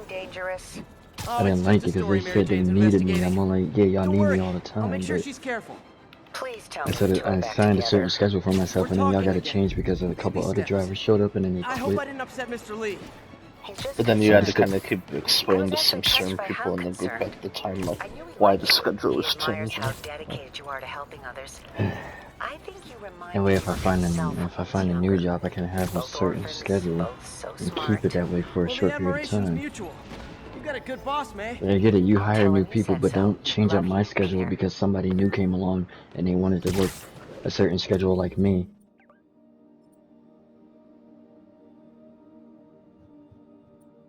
anything dangerous? I didn't like it because they said they needed me. I'm all like, yeah, y'all need me all the time. I'll make sure but she's careful. Please tell I me said you two are I back signed a certain together. schedule for myself, and then y'all got to again. change because a couple other drivers showed up and then they I hope I quit. didn't upset Mr. Lee. He's just But then you had to concerned. kind of keep explaining to some certain people in the group at the time, like, I knew he why liked the you. schedule was He admires changing. how dedicated you are to helping others. I think you remind That way, him if I of find himself when if I he was find a new younger. job, I can have a Both certain orphans, schedule both so and smart. keep it that way for a Well, the short period of admiration's time. mutual. You got a good boss, May. I get it, you I'll hire tell new him you people, said but so. don't change up Love my you, schedule Peter. because somebody new came along and they wanted to work a certain schedule like me.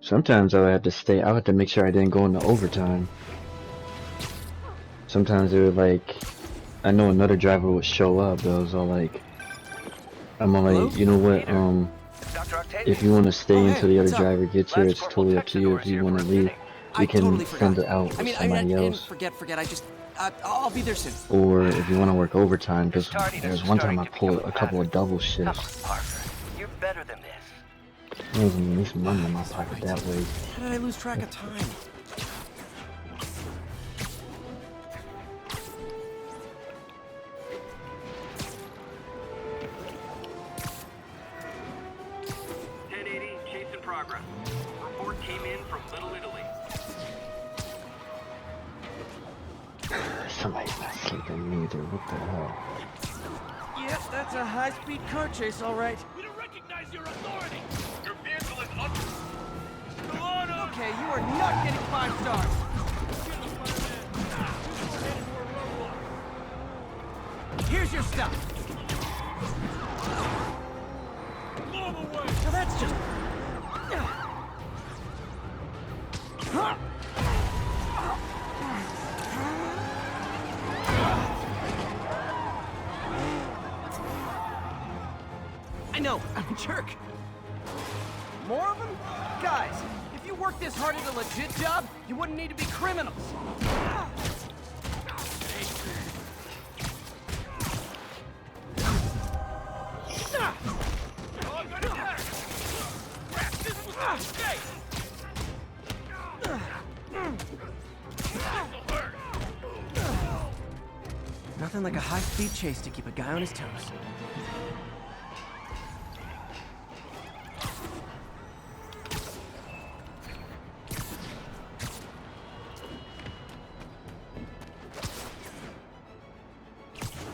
Sometimes I would have to stay. I would have to make sure I didn't go into overtime. Sometimes it would like, I know another driver would show up, but I was all like, I'm all like, you know what, if you want to stay until the other driver gets here, it's totally up to you. If you want to leave, we can send it out with somebody else. Forget. I just, I'll be there soon. Or if you want to work overtime, because there's one time I pulled a couple of double shifts. You're better than this. There was at least money in my pocket that way. How did I lose track of time? Chase in progress. Report came in from Little Italy. Somebody's not sleeping either. What the hell? Yep, that's a high-speed car chase, all right. We don't recognize your authority. Your vehicle is Okay, you are not getting 5 stars. Here's your stuff. Now that's just... I know, I'm a jerk. More of them? Guys, if you worked this hard at a legit job, you wouldn't need to be criminals. Nothing like a high-speed chase to keep a guy on his toes.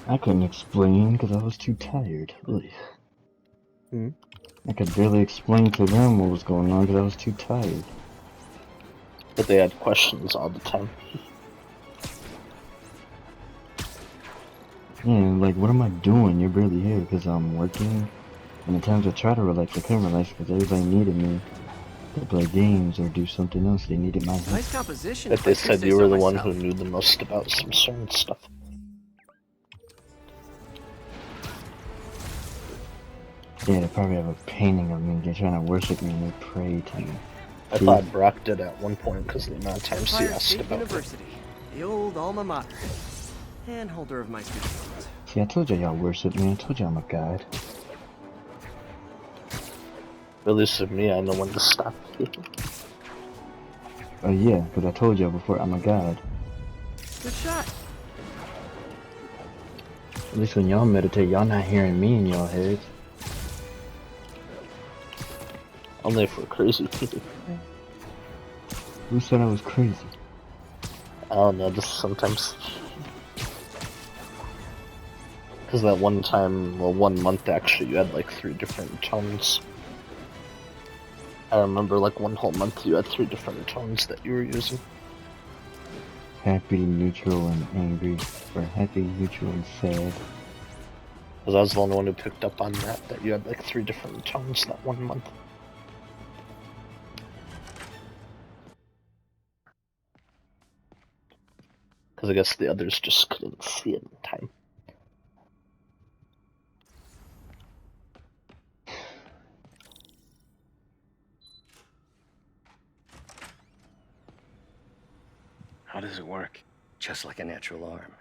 I couldn't explain because I was too tired. I could barely explain to them what was going on because I was too tired. But they had questions all the time. Yeah, like, what am I doing? You're barely here because I'm working. And the times I try to relax, I couldn't relax because everybody needed me to play games or do something else. They needed my help. Nice composition. But they said you were the one who knew the most about some certain stuff. Yeah, they probably have a painting of me. They're trying to worship me and they pray to me. I thought Brock did at one point because the amount of times he Empire asked State about University, the old alma mater, and holder of my students. See, I told y'all worship me. I told you I'm a god. At least with me, I know when to stop. Oh yeah, because I told y'all before I'm a god. Good shot. At least when y'all meditate, y'all not hearing me in y'all heads. Only if we're crazy people. Who said I was crazy? I don't know, just sometimes. Because that one time, well, 1 month actually, you had like 3 different tones. I remember like 1 whole month you had 3 different tones that you were using. Happy, neutral, and angry. Or happy, neutral, and sad. Because I was the only one who picked up on that you had like 3 different tones that 1 month. Because I guess the others just couldn't see it in time. How does it work? Just like a natural arm.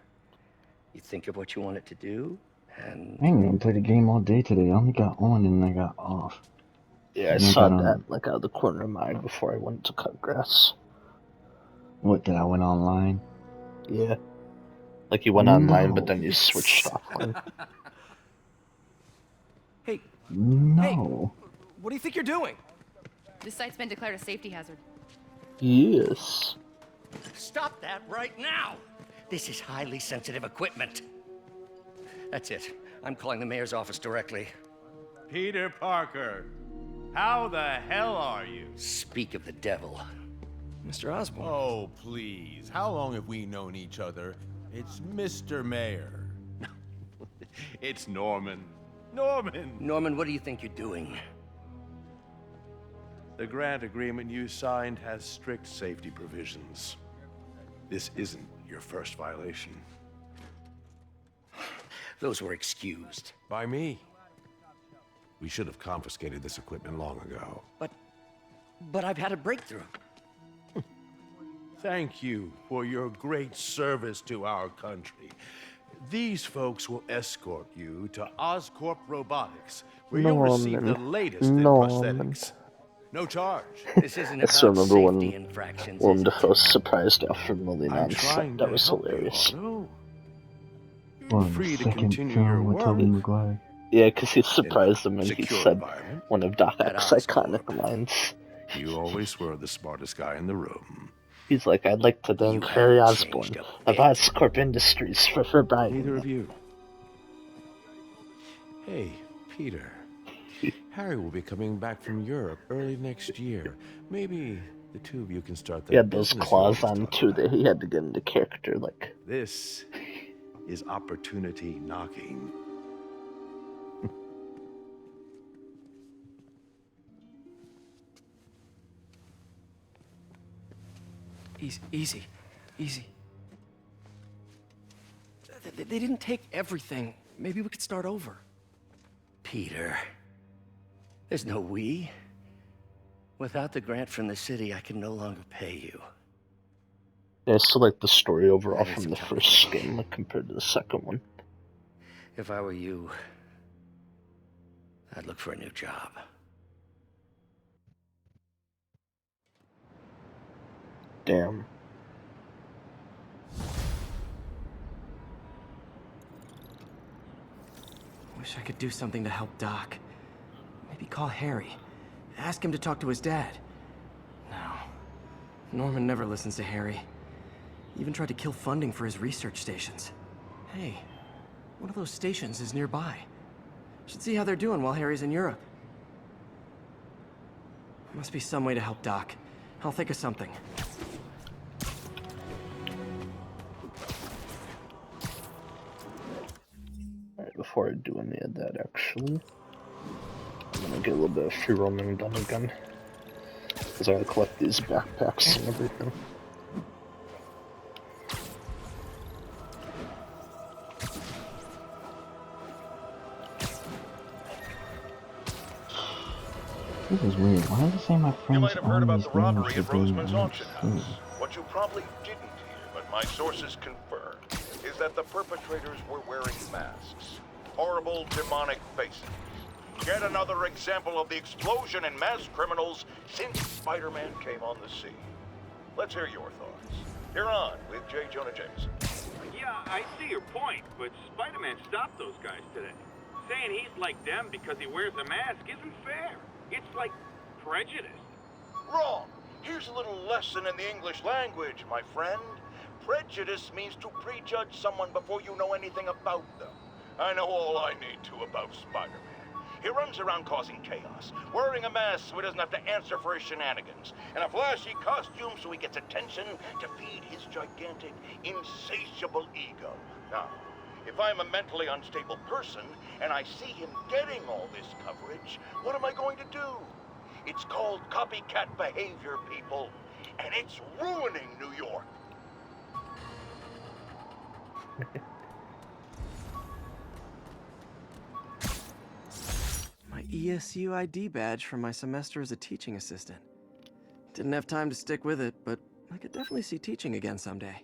You think of what you want it to do, and... I ain't even played the game all day today. I only got on and I got off. Yeah, I And I saw got that on. like out of the corner of my eye before I went to cut grass. What did I went online? Yeah. Like you went online, but No, then you switched offline. Hey, no. what do you think you're doing? This site's been declared a safety hazard. Yes. Stop that right now! This is highly sensitive equipment. That's it. I'm calling the mayor's office directly. Peter Parker, how the hell are you? Speak of the devil. Mr. Osborn. Oh, please. How long have we known each other? It's Mr. Mayor. It's Norman. Norman! Norman, what do you think you're doing? The grant agreement you signed has strict safety provisions. This isn't your first violation. Those were excused. By me. We should have confiscated this equipment long ago. But I've had a breakthrough. Thank you for your great service to our country. These folks will escort you to Oscorp Robotics, where you'll receive the latest in prosthetics. No charge. This isn't I still about remember safety when infractions, Willem is it? Dafoe surprised Alfred Molina I'm on set. trying That to was help you, hilarious. Otto. You're Well, the free to second continue your film with work Tobey Maguire. Yeah, because he surprised him and he secure said environment. one of Doc At Ock's Oscorp. iconic lines. You always were the smartest guy in the room. He's like, I'd like to thank You Harry haven't Osborn changed a of bit. Oscorp Industries for buying Neither me. of you. Hey, Peter. Harry will be coming back from Europe early next year. Maybe the two of you can start that He had those business you claws always on talk too about. that he had to get into character. Like, This is opportunity knocking. Easy. They didn't take everything. Maybe we could start over. Peter, there's no we. Without the grant from the city, I can no longer pay you. yeah, I still like the story overall That is from the tough. first game like, compared to the second one. If I were you, I'd look for a new job. Damn. Wish I could do something to help Doc. Maybe call Harry. Ask him to talk to his dad. No. Norman never listens to Harry. He even tried to kill funding for his research stations. Hey, one of those stations is nearby. Should see how they're doing while Harry's in Europe. Must be some way to help Doc. I'll think of something. Alright, before I do any of that, actually, I'm gonna get a little bit of free roaming done again. Because I gotta collect these backpacks and everything. This is weird. Why does it say my You friends might have heard about always the robbery names at are being Roseman's auction house. understood? What you probably didn't hear, but my sources confirmed, is that the perpetrators were wearing masks. Horrible, demonic faces. Yet another example of the explosion in mass criminals since Spider-Man came on the scene. Let's hear your thoughts. You're on with J. Jonah Jameson. Yeah, I see your point, but Spider-Man stopped those guys today. Saying he's like them because he wears a mask isn't fair. It's like prejudice. Wrong. Here's a little lesson in the English language, my friend. Prejudice means to prejudge someone before you know anything about them. I know all I need to about Spider-Man. He runs around causing chaos, wearing a mask so he doesn't have to answer for his shenanigans, and a flashy costume so he gets attention to feed his gigantic, insatiable ego. Now, if I'm a mentally unstable person and I see him getting all this coverage, what am I going to do? It's called copycat behavior, people, and it's ruining New York. My ESU ID badge from my semester as a teaching assistant. Didn't have time to stick with it, but I could definitely see teaching again someday.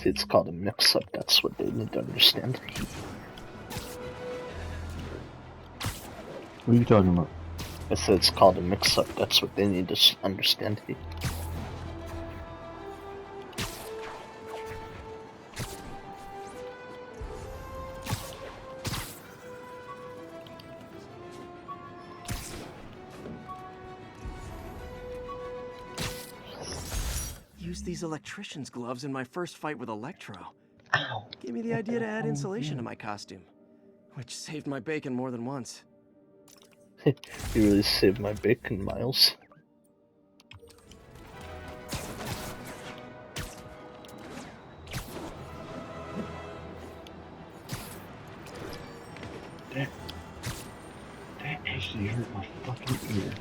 See, it's called a mix-up. That's what they need to understand. What are you talking about? I said it's called a mix-up. That's what they need to understand. Used these electrician's gloves in my first fight with Electro. Ow. Gave me the idea to add insulation to my costume, which saved my bacon more than once. You really saved my bacon, Miles. That actually hurt my fucking ear.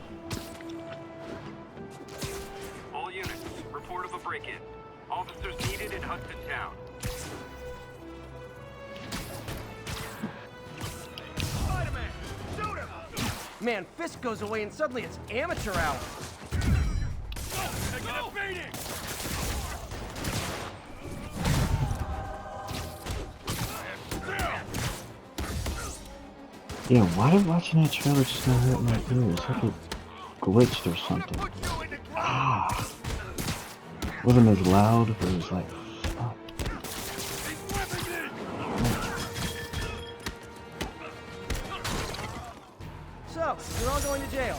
All units, report of a break-in. Officers needed in Hudson Town. Spider-Man! Shoot him! Man, Fisk goes away and suddenly it's amateur hour. Taking a beating! Yeah, why did watching that trailer just not hurt my ears? Like it glitched or something. Ah. Wasn't as loud, but it was like, fuck. So, you're all going to jail,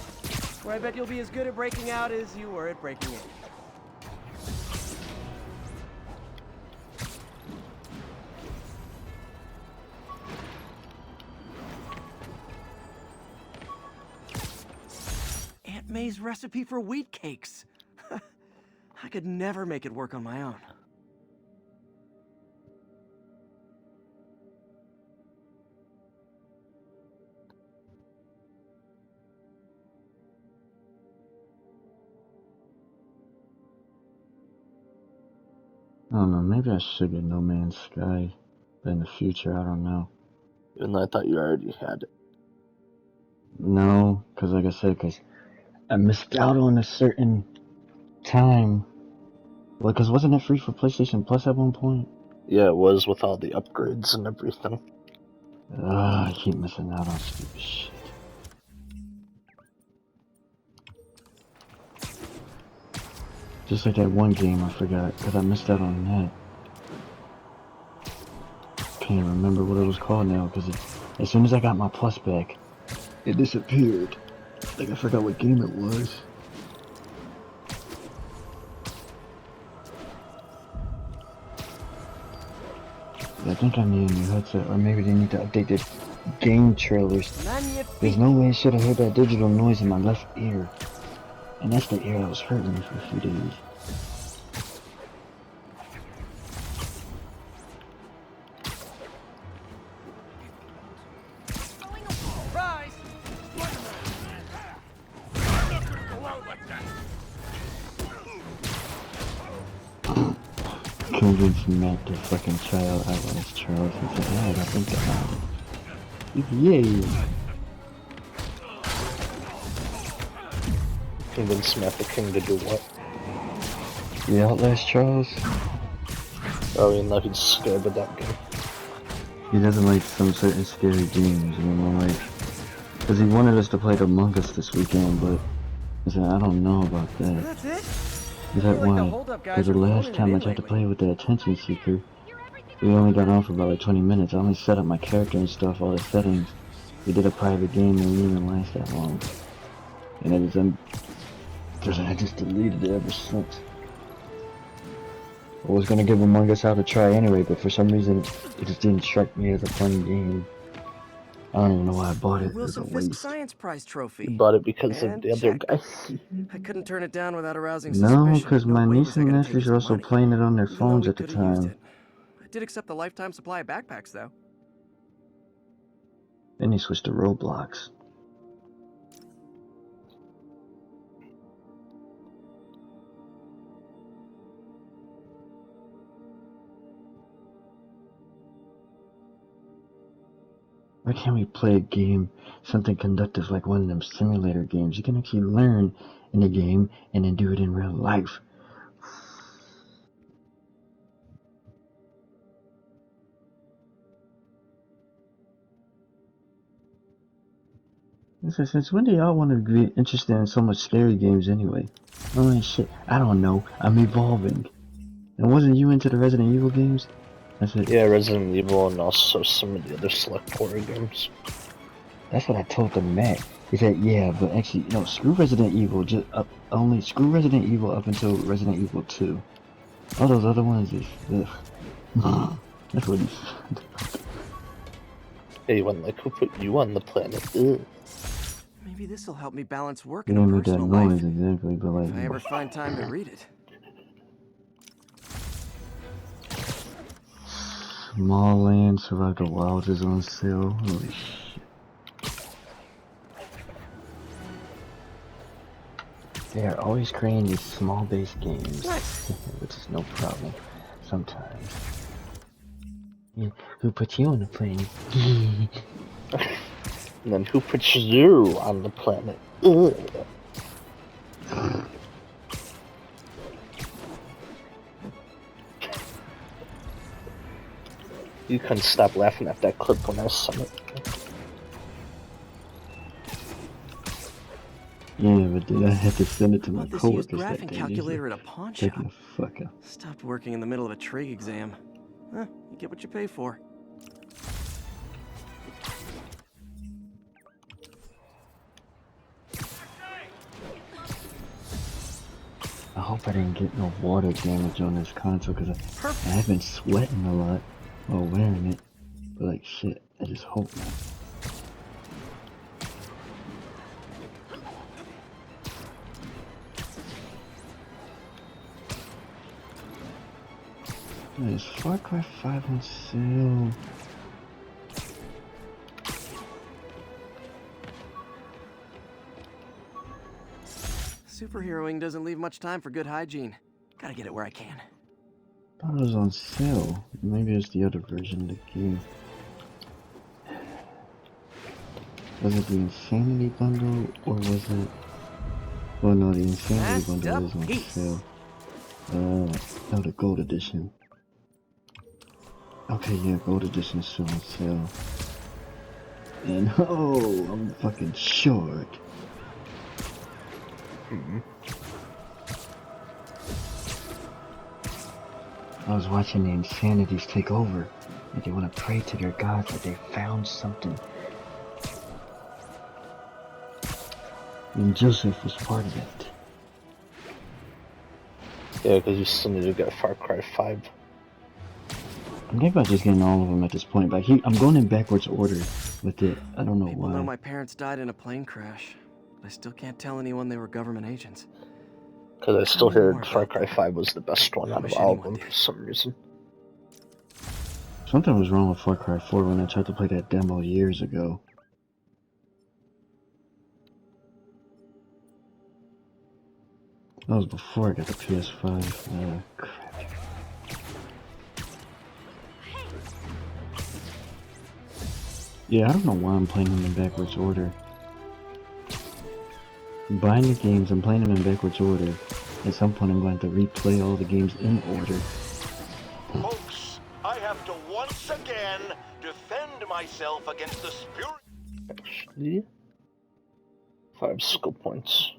where I bet you'll be as good at breaking out as you were at breaking in. Aunt May's recipe for wheat cakes. I could never make it work on my own. I don't know, maybe I should get No Man's Sky in the future, I don't know. Even though I thought you already had it. No, because like I said, because I missed out on a certain time. Well, because wasn't it free for PlayStation Plus at one point? Yeah, it was with all the upgrades and everything. I keep missing out on stupid shit. Just like that one game I forgot, because I missed out on that. Can't even remember what it was called now, because as soon as I got my Plus back, it disappeared. Like I forgot what game it was. I think I need a new headset, or maybe they need to update the game trailers. There's no way I should have heard that digital noise in my left ear. And that's the ear that was hurting me for a few days. Convince Matt to fucking try out Outlast Charles and say, yeah, I think about it. Yay! Convince Matt the King to do what? The Outlast Charles? Oh, you know he's scared of that game. He doesn't like some certain scary games, you know, like... Because he wanted us to play Among Us this weekend, but... I said, I don't know about that. That's it? Is that why? Because the last time I tried to play with the Attention Seeker, we only got on for about like 20 minutes. I only set up my character and stuff, all the settings. We did a private game and it didn't even last that long. And I just deleted it ever since. I was gonna give Among Us out a try anyway, but for some reason it just didn't strike me as a fun game. I don't even know why I bought it. It was a Wilson Fisk waste. Science Prize trophy. You bought it because of And the other check. guy. I couldn't turn it down without arousing suspicion. No, because my way niece was I and gonna nephews take are his also money. playing it on their Even though phones we at the could've used time. it. I did accept the lifetime supply of backpacks, though. Then he switched to Roblox. Why can't we play a game, something conductive like one of them simulator games? You can actually learn in the game and then do it in real life. Since when do y'all want to be interested in so much scary games anyway? Oh shit, I don't know. I'm evolving. And wasn't you into the Resident Evil games? That's it. Yeah, Resident Evil and also some of the other select horror games. That's what I told the Matt. He said, yeah, but actually, no, screw Resident Evil. Just screw Resident Evil up until Resident Evil 2. All those other ones is ugh. That's what he said. Hey, one like who put you on the planet? Ugh. Maybe this'll help me balance work You and don't need that personal noise life. exactly, but like. If I ever find time to read it. Small Land Survive the Wild is on sale. Holy shit. They are always creating these small base games, which is no problem sometimes. Yeah, who put you on the plane? And then who puts you on the planet? Ugh. You couldn't stop laughing at that clip when I sent it. Yeah, but then I had to send it to my Bought this coworkers used that graphing day. calculator at a pawn Take shop. the fuck out. Stopped working in the middle of a trig exam. Huh, you get what you pay for. I hope I didn't get no water damage on this console because I have been sweating a lot while wearing it. But like shit, I just hope not. Is Far Cry 5 on sale? Superheroing doesn't leave much time for good hygiene. Gotta get it where I can. I thought it was on sale. Maybe it's the other version of the game. Was it the Insanity Bundle or was it? Well, no, the Insanity Bundle is on sale. No, the Gold Edition. Okay, yeah, Gold Edition is still on sale. And oh, I'm fucking short. I was watching the Insanities take over, and they want to pray to their gods that they found something. And Joseph was part of it. Yeah, because you still need to get Far Cry 5. I'm thinking about just getting all of them at this point, but I'm going in backwards order with it. I don't know People why. know my parents died in a plane crash, but I still can't tell anyone they were government agents. Because I still heard Far Cry 5 was the best one out of all of them for some reason. Something was wrong with Far Cry 4 when I tried to play that demo years ago. That was before I got the PS5. Crap. Yeah, I don't know why I'm playing them in backwards order. I'm buying the games, I'm playing them in backwards order. At some point I'm going to replay all the games in order. Folks, I have to once again defend myself against the spirit. Actually, 5 skill points.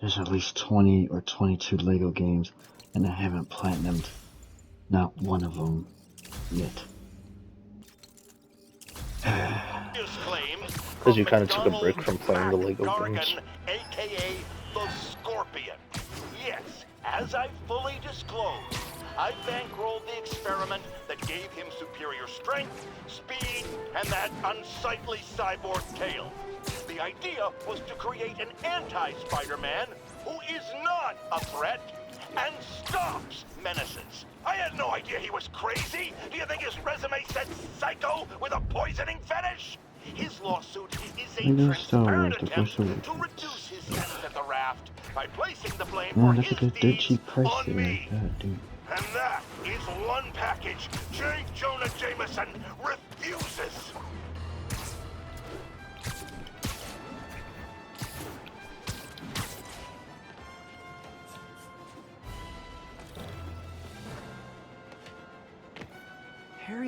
There's at least 20 or 22 LEGO games, and I haven't platinumed not one of them yet. Because you kind of took a break from playing the LEGO games. AKA the Scorpion. Yes, as I fully disclosed, I bankrolled the experiment that gave him superior strength, speed, and that unsightly cyborg tail. The idea was to create an anti-Spider-Man who is not a threat and stops menaces. I had no idea he was crazy. Do you think his resume said psycho with a poisoning fetish? His lawsuit is a transparent attempt to reduce his sentence at the raft by placing the blame for his deeds on me. God, dude. And that is one package J. Jonah Jameson refuses.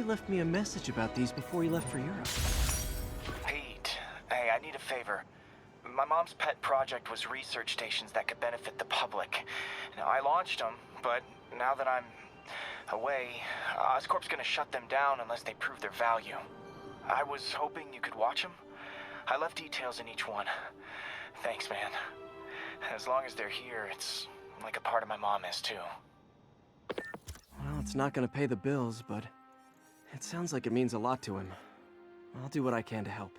Harry left me a message about these before he left for Europe. Pete, hey, I need a favor. My mom's pet project was research stations that could benefit the public. Now, I launched them, but now that I'm away, Oscorp's gonna shut them down unless they prove their value. I was hoping you could watch them. I left details in each one. Thanks, man. As long as they're here, it's like a part of my mom is, too. Well, it's not gonna pay the bills, but it sounds like it means a lot to him. I'll do what I can to help.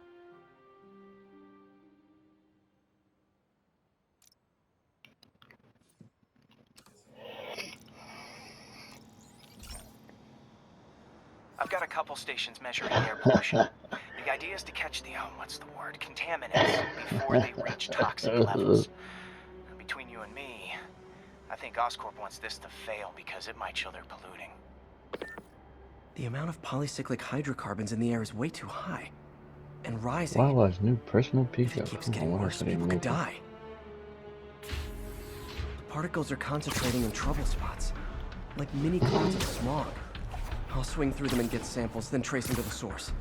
I've got a couple stations measuring air pollution. The idea is to catch the, contaminants before they reach toxic levels. Between you and me, I think Oscorp wants this to fail because it might show they're polluting. The amount of polycyclic hydrocarbons in the air is way too high. And rising. Wawa's new personal If pizza. it keeps getting worse, people could die. The particles are concentrating in trouble spots, like mini clouds of smog. I'll swing through them and get samples, then trace them to the source.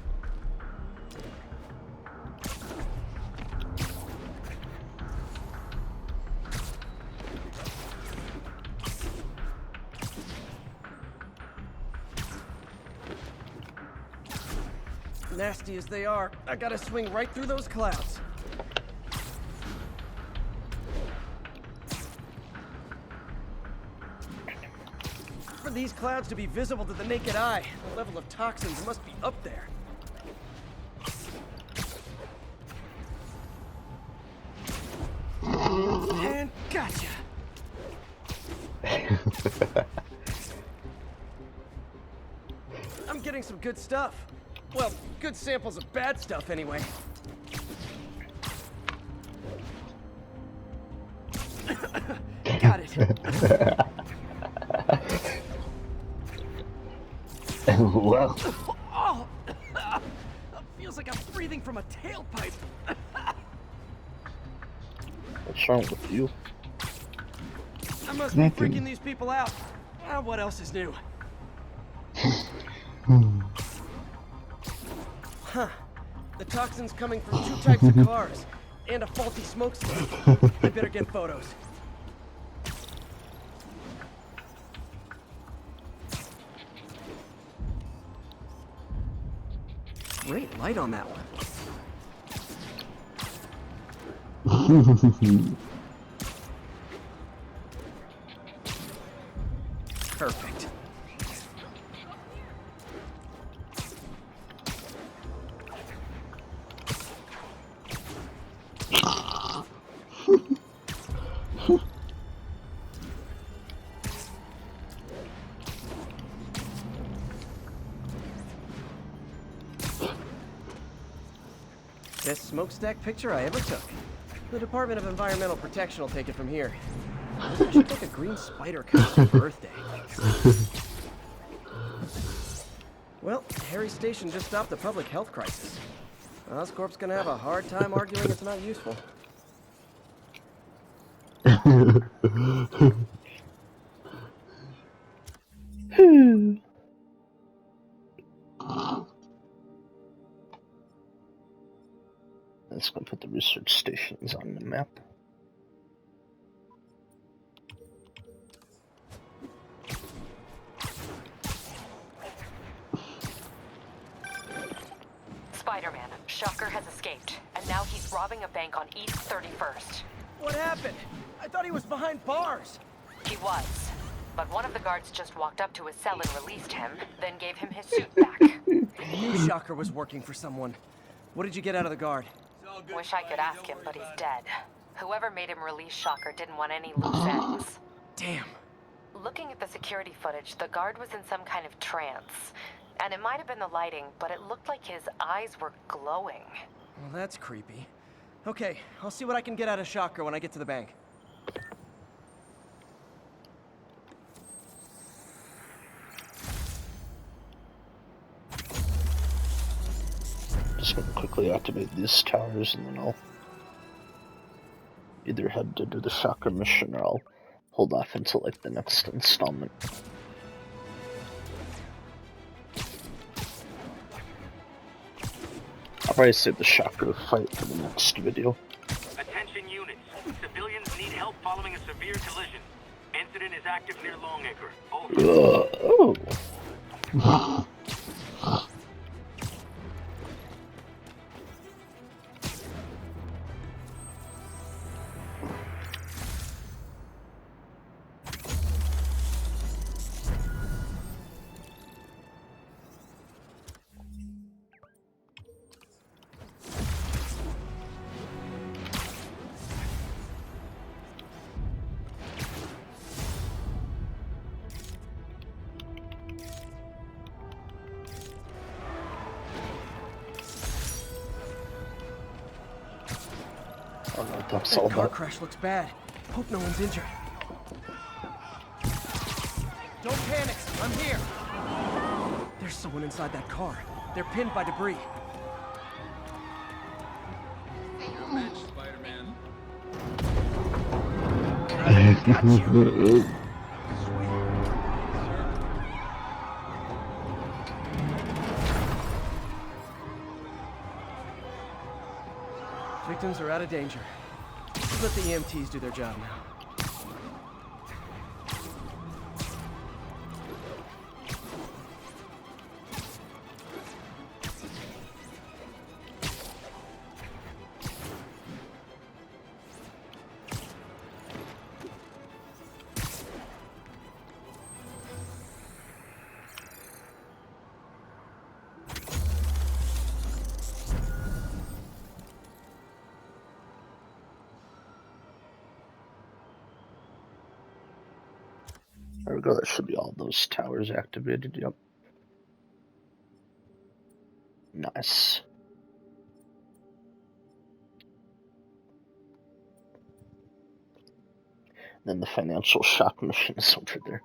Nasty as they are, I gotta swing right through those clouds. For these clouds to be visible to the naked eye, the level of toxins must be up there. And gotcha! I'm getting some good stuff. Well, good samples of bad stuff anyway. Got it. Wow. Oh, feels like I'm breathing from a tailpipe. What's wrong with you? I must be freaking these people out. What else is new? Huh. The toxin's coming from 2 types of cars and a faulty smokestack. I better get photos. Great light on that one. Perfect. Best smokestack picture I ever took. The Department of Environmental Protection will take it from here. I should take a green spider costume for Earth Day. Well, Harry Station just stopped the public health crisis. Oscorp's gonna have a hard time arguing it's not useful. Let's go put the research stations on the map. Spider-Man, Shocker has escaped, and now he's robbing a bank on East 31st. What happened? I thought he was behind bars. He was, but one of the guards just walked up to his cell and released him, then gave him his suit back. I knew Shocker was working for someone. What did you get out of the guard? Wish I could ask him, but he's dead. Whoever made him release Shocker didn't want any loose ends. Damn. Looking at the security footage, the guard was in some kind of trance. And it might have been the lighting, but it looked like his eyes were glowing. Well, that's creepy. Okay, I'll see what I can get out of Shocker when I get to the bank. Just gonna quickly activate these towers and then I'll either head to do the Shocker mission or I'll hold off until like the next installment. probably save the Shocker fight for the next video. Attention units. Civilians need help following a severe collision. Incident is active near Longacre. Over. Oh. I don't know what that's all That car about. crash looks bad. Hope no one's injured. Don't panic. I'm here. There's someone inside that car. They're pinned by debris. Victims are out of danger. Let the EMTs do their job now. There we go, that should be all those towers activated, yep. Nice. Then the financial shock machine is over there.